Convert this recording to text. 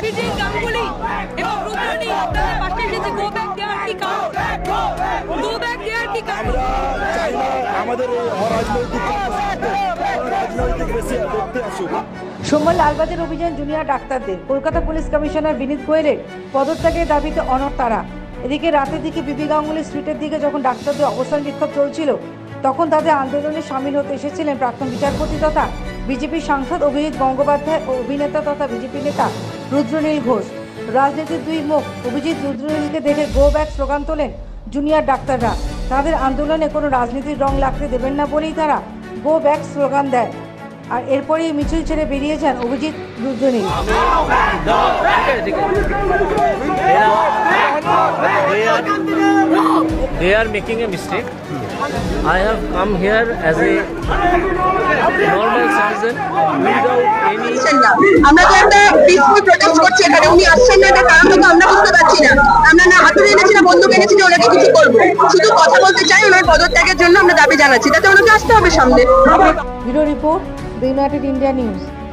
বিজয় গাঙ্গুলি এবং রুদ্রনী আপনাদের পাশে এসেছে গো ব্যাক দেয়ার কি কারণ? গো ব্যাক দেয়ার কি কারণ? আমাদের রাজনৈতিক বেশি করতে আসুক। সোমবার লালবাজার অভিযান জুনিয়র ডাক্তারদের কলকাতা পুলিশ কমিশনার বিনীত গোয়েলের পদত্যাগের দাবিতে অনড় তারা। এদিকে রাতের দিকে বিবি গাঙ্গুলি স্ট্রিটের দিকে যখন ডাক্তারদের অবস্থান বিক্ষোভ চলছিল তখন তাদের আন্দোলনে সামিল হতে এসেছিলেন প্রাক্তন বিচারপতি তথা বিজেপির সাংসদ অভিজিৎ গঙ্গোপাধ্যায় ও অভিনেতা তথা বিজেপি নেতা রুদ্রনীল ঘোষ। রাজনীতির দুই মুখ অভিজিৎ রুদ্রনীলকে দেখে গো ব্যাক স্লোগান তোলেন জুনিয়র ডাক্তাররা। তাদের আন্দোলনে কোনো রাজনীতির রং লাগতে দেবেন না বলেই তারা গো ব্যাক স্লোগান দেয়। আর এরপরেই মিছিল ছেড়ে বেরিয়ে যান Abhijit Rudranil. They are making a mistake. I have come here as a normal citizen without any. আমরা তো একটা পিসফুল প্রোটেস্ট করছি এখানে, উনি আসছেন না, এটার কারণ তো আমরা বুঝতে পারছি না। আমরা না হাতুড়ি এনেছি না বন্দুক এনেছি যে ওনাকে কিছু করবো, শুধু কথা বলতে চাই। ওনার পদত্যাগের জন্য আমরা দাবি জানাচ্ছি, তাতে ওনাকে আসতে হবে সামনে। Bureau report, the United India news.